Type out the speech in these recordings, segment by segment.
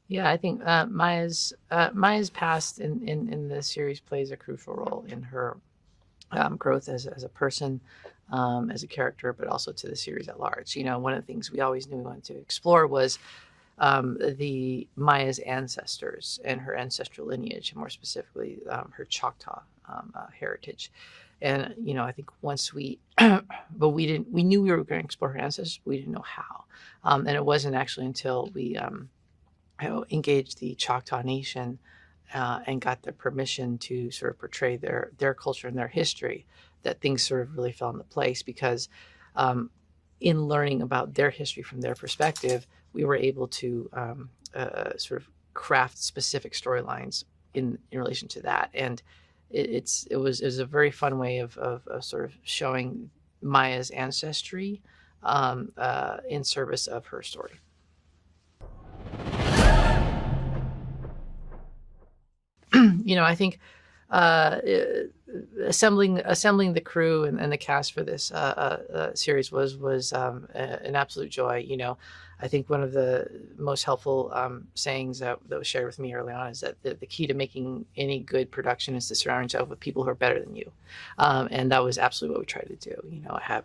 Yeah, I think Maya's past in the series plays a crucial role in her growth as a person, as a character, but also to the series at large. You know, one of the things we always knew we wanted to explore was the Maya's ancestors and her ancestral lineage, and more specifically her Choctaw heritage. And you know, I think once we, but we didn't. We knew we were going to explore her ancestors, but we didn't know how. And it wasn't actually until we engaged the Choctaw Nation and got their permission to sort of portray their culture and their history that things sort of really fell into place. Because in learning about their history from their perspective, we were able to sort of craft specific storylines in relation to that. And it was a very fun way of sort of showing Maya's ancestry in service of her story. You know, I think assembling the crew and the cast for this series was an absolute joy. You know, I think one of the most helpful sayings that was shared with me early on is that the key to making any good production is to surround yourself with people who are better than you, and that was absolutely what we tried to do. You know, I have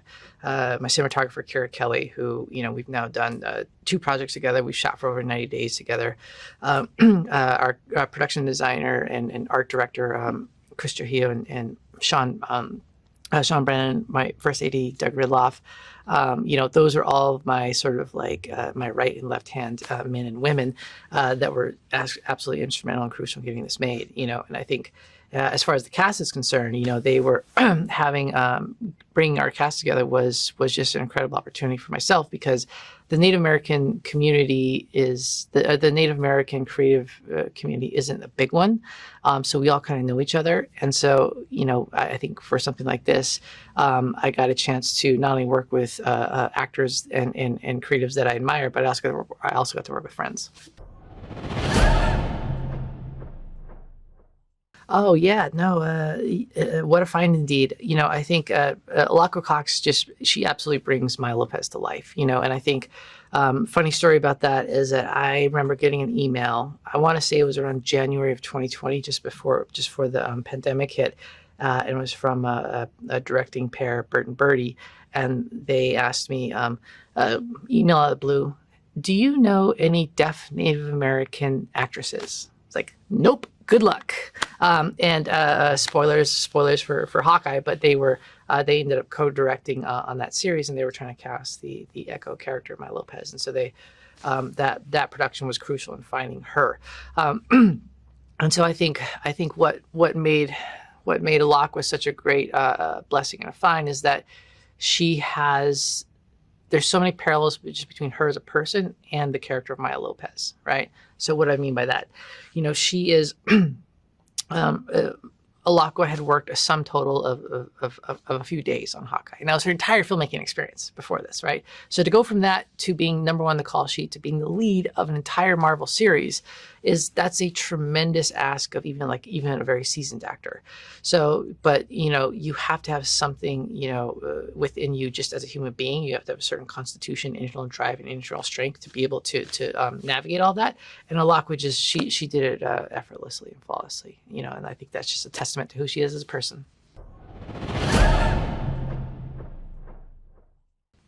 my cinematographer Kira Kelly, who, you know, we've now done 2 projects together. We shot for over 90 days together. Our production designer and art director Chris Trujillo and Sean Brennan, my first AD, Doug Ridloff. You know, those are all of my sort of like my right and left hand men and women that were absolutely instrumental and crucial in getting this made. You know, and I think as far as the cast is concerned, you know, they were having bringing our cast together was just an incredible opportunity for myself, because the Native American community is the Native American creative community isn't a big one, so we all kind of know each other. And so, you know, I think for something like this, I got a chance to not only work with actors and creatives that I admire, but I also got to work with friends. Oh yeah, no, what a find indeed. You know, I think Alaqua Cox she absolutely brings Maya Lopez to life. You know, and I think funny story about that is that I remember getting an email. I want to say it was around January of 2020, just before the pandemic hit. And it was from a directing pair, Bert and Bertie, and they asked me, email out of the blue, do you know any deaf Native American actresses? It's like, nope, good luck. And spoilers for Hawkeye, but they ended up co-directing on that series, and they were trying to cast the Echo character, Maya Lopez, and so that production was crucial in finding her. And so I think what made Alaqua such a great blessing and a find is that there's so many parallels just between her as a person and the character of Maya Lopez, right? So what do I mean by that? You know, she is, Alaqua had worked a sum total of a few days on Hawkeye. And that was her entire filmmaking experience before this, right? So to go from that to being number 1 on the call sheet to being the lead of an entire Marvel series that's a tremendous ask of even a very seasoned actor. So, but you know, you have to have something, you know, within you just as a human being. You have to have a certain constitution, internal drive, and internal strength to be able to navigate all that. And Alaqua she did it effortlessly and flawlessly, you know, and I think that's just a testament to who she is as a person.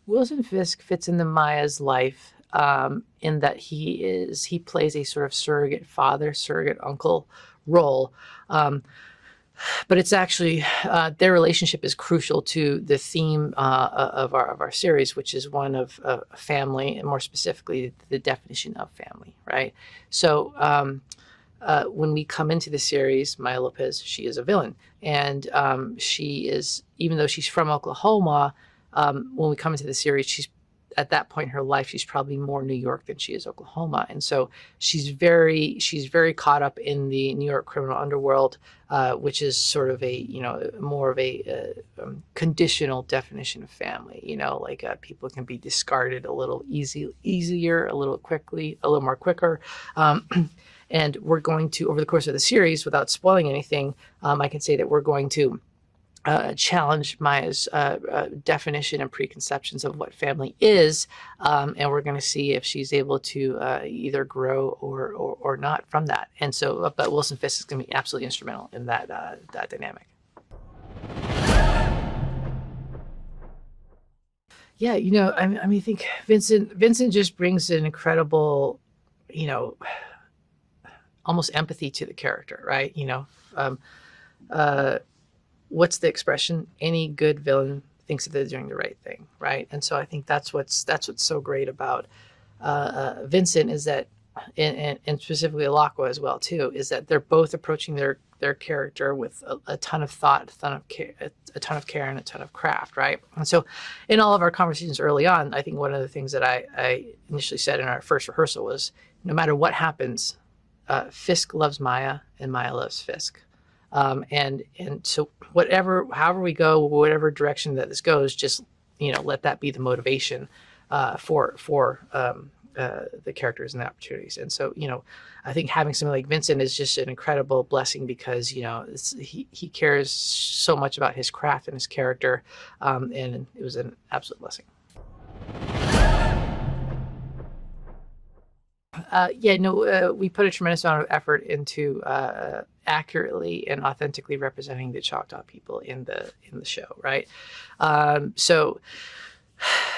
Wilson Fisk fits into Maya's life in that he plays a sort of surrogate father, surrogate uncle role. But it's actually their relationship is crucial to the theme of our series, which is one of family, and more specifically the definition of family, right? So when we come into the series, Maya Lopez, she is a villain, and she is, even though she's from Oklahoma, when we come into the series, she's at that point in her life, she's probably more New York than she is Oklahoma. And so she's very caught up in the New York criminal underworld, which is sort of a, you know, more of a conditional definition of family. You know, like people can be discarded a little easier, a little more quicker. And we're going to, over the course of the series, without spoiling anything, I can say that we're going to challenge Maya's definition and preconceptions of what family is, and we're going to see if she's able to either grow or not from that. And so, but Wilson Fisk is going to be absolutely instrumental in that that dynamic. Yeah, I mean, I think Vincent just brings an incredible, you know, almost empathy to the character, right? What's the expression? Any good villain thinks that they're doing the right thing, right? And so I think that's what's so great about Vincent, is that, and specifically Alaqua as well too, is that they're both approaching their character with a ton of thought, a ton of care, and a ton of craft, right? And so, in all of our conversations early on, I think one of the things that I initially said in our first rehearsal was, no matter what happens, Fisk loves Maya and Maya loves Fisk. And so however we go, whatever direction that this goes, just, let that be the motivation for the characters and the opportunities. And so, I think having somebody like Vincent is just an incredible blessing, because, he cares so much about his craft and his character. And it was an absolute blessing. We put a tremendous amount of effort into accurately and authentically representing the Choctaw people in the show, right? So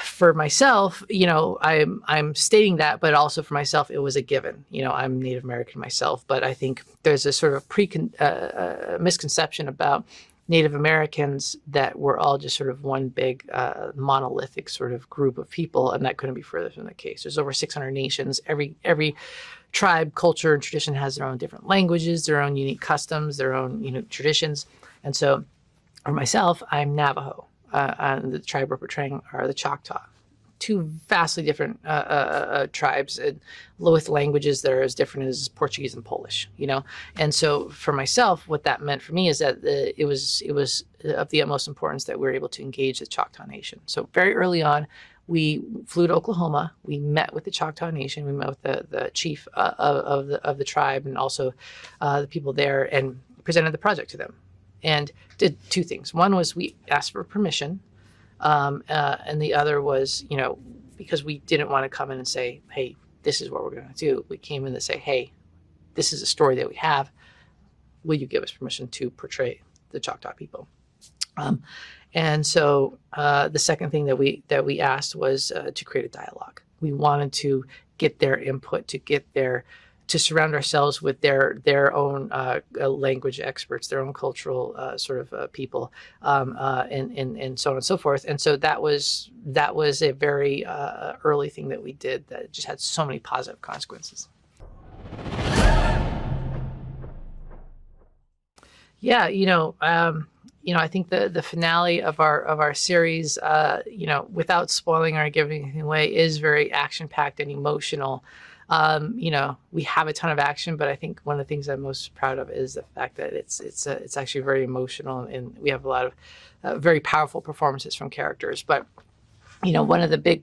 for myself, I'm stating that, but also for myself, it was a given. I'm Native American myself, but I think there's a sort of misconception about Native Americans that we're all just sort of one big monolithic sort of group of people, and that couldn't be further from the case. There's over 600 nations. Every tribe, culture, and tradition has their own different languages, their own unique customs, their own traditions. And so, for myself, I'm Navajo, and the tribe we're portraying are the Choctaw. Two vastly different tribes with languages that are as different as Portuguese and Polish, And so for myself, what that meant for me is that it was of the utmost importance that we were able to engage the Choctaw Nation. So very early on, we flew to Oklahoma. We met with the Choctaw Nation. We met with the chief of the tribe, and also the people there, and presented the project to them, and did two things. One was we asked for permission. And the other was, because we didn't want to come in and say, hey, this is what we're going to do. We came in to say, hey, this is a story that we have. Will you give us permission to portray the Choctaw people? And so the second thing that we asked was to create a dialogue. We wanted to get their input, to surround ourselves with their own language experts, their own cultural people, and so on and so forth. And so that was a very early thing that we did that just had so many positive consequences. Yeah, I think the finale of our series, without spoiling or giving anything away, is very action-packed and emotional. We have a ton of action, but I think one of the things I'm most proud of is the fact that it's actually very emotional, and we have a lot of very powerful performances from characters. But one of the big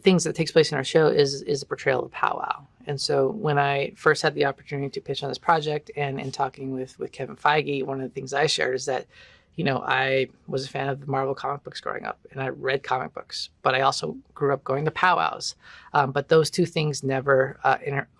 things that takes place in our show is the portrayal of powwow. And so when I first had the opportunity to pitch on this project, and in talking with Kevin Feige, one of the things I shared is that I was a fan of the Marvel comic books growing up, and I read comic books, but I also grew up going to powwows. But those two things never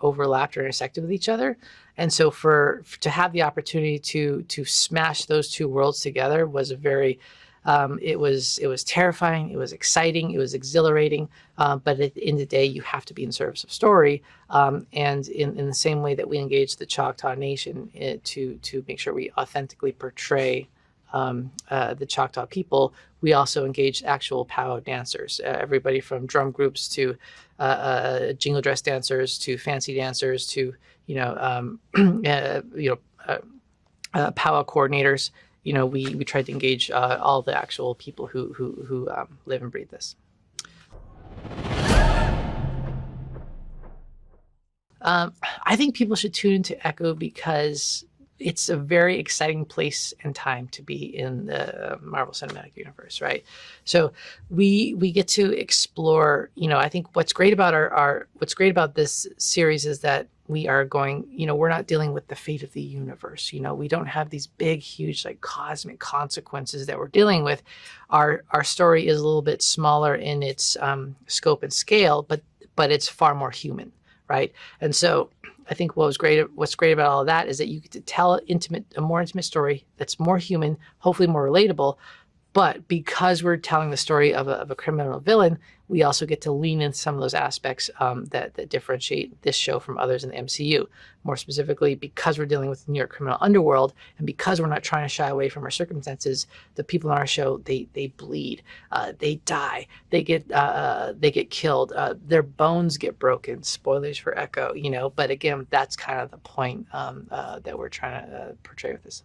overlapped or intersected with each other. And so to have the opportunity to smash those two worlds together was a very, it was terrifying, it was exciting, it was exhilarating. But at the end of the day, you have to be in service of story. And in the same way that we engage the Choctaw Nation to make sure we authentically portray the Choctaw people, we also engaged actual powwow dancers, everybody from drum groups to jingle dress dancers to fancy dancers to powwow coordinators. We tried to engage all the actual people who live and breathe this. I think people should tune into Echo because it's a very exciting place and time to be in the Marvel Cinematic Universe, right? So we get to explore. I think what's great about what's great about this series is that we are going, we're not dealing with the fate of the universe. We don't have these big, huge, like cosmic consequences that we're dealing with. Our story is a little bit smaller in its scope and scale, but it's far more human, right? And so I think what's great about all of that is that you get to tell a more intimate story that's more human, hopefully more relatable. But because we're telling the story of a criminal villain, we also get to lean into some of those aspects that differentiate this show from others in the MCU. More specifically, because we're dealing with the New York criminal underworld, and because we're not trying to shy away from our circumstances, the people on our show, they bleed, they die, they get killed, their bones get broken. Spoilers for Echo, But again, that's kind of the point that we're trying to portray with this.